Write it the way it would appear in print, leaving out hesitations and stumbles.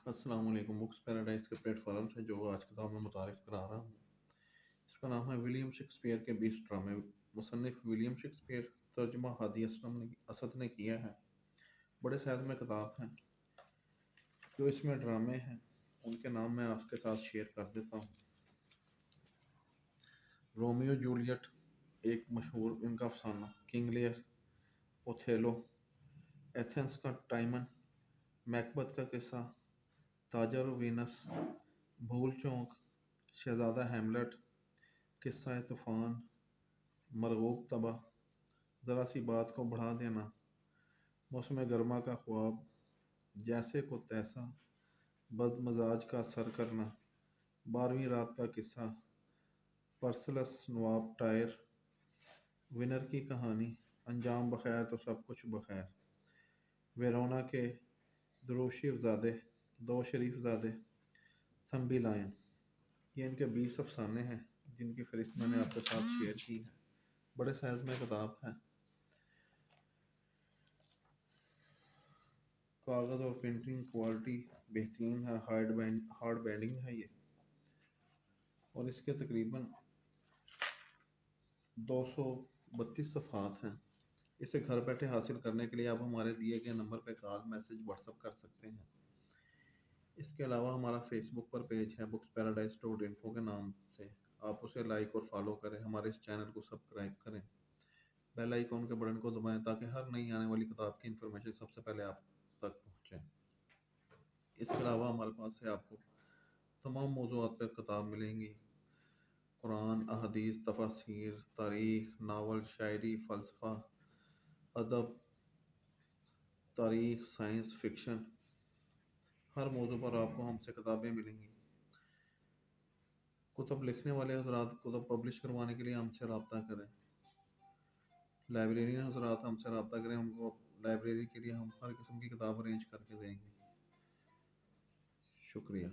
अस्सलाम वालेकुम। Books paradise के प्लेटफॉर्म से जो आज किताब मैं मुतारिफ करा रहा हूँ, इसका नाम है विलियम शेक्सपियर के 20 ड्रामे। मुसन्निफ विलियम शेक्सपियर, तर्जुमा हादी असद ने किया है। बड़े साइज में किताब है। जो इसमें ड्रामे हैं उनके नाम मैं आपके साथ शेयर कर देता हूँ। रोमियो जूलियट एक मशहूर इनका अफसाना, किंग लियर, ओथेलो, एथेंस का टाइमन, मैकबथ का किस्सा, ताजर और वीनस, भूल चौक, शहजादा हैमलेट, किस्सा तूफान, मरगूब तबा, ज़रा सी बात को बढ़ा देना, मौसम गर्मा का ख्वाब, जैसे को तैसा, बदमजाज का सर करना, 12वीं रात का किस्सा, परसलस नवाब टायर, विनर की कहानी, अंजाम बखैर तो सब कुछ बखैर, वेरोना के दरूशीफजादे, दो शरीफजादे, संबी लायन। ये इनके 20 अफसाने हैं जिनकी फहरिस्त मैंने आपके साथ शेयर की है। बड़े साइज में किताब है। कागज़ और प्रिंटिंग क्वालिटी बेहतरीन है। हार्ड बाइंडिंग है ये, और इसके तकरीबन 232 सफ़ात हैं। इसे घर बैठे हासिल करने के लिए आप हमारे दिए गए नंबर पर कॉल, मैसेज, व्हाट्सअप कर सकते हैं। इसके अलावा हमारा फेसबुक पर पेज है बुक्स पैराडाइज डॉट इन्फो के नाम से। आप उसे लाइक और फॉलो करें। हमारे इस चैनल को सब्सक्राइब करें। बेल आइकॉन के बटन को दबाएं ताकि हर नई आने वाली किताब की इन्फॉर्मेशन सबसे पहले आप तक पहुँचे। इसके अलावा हमारे पास से आपको तमाम मौज़ूआत पर किताब मिलेंगी। कुरान, अहदीस, तफसीर, तारीख़, नावल, शायरी, फ़लसफ़ा, अदब, तारीख़, साइंस फ़िक्शन, हर मौजू पर आपको हमसे किताबें मिलेंगी। कुतुब लिखने वाले हज़रात कुतुब पब्लिश करवाने के लिए हमसे रब्ता करें। लाइब्रेरियन हज़रात हमसे रब्ता करें, हमको लाइब्रेरी के लिए हम हर किस्म की किताब अरेंज करके देंगे। शुक्रिया।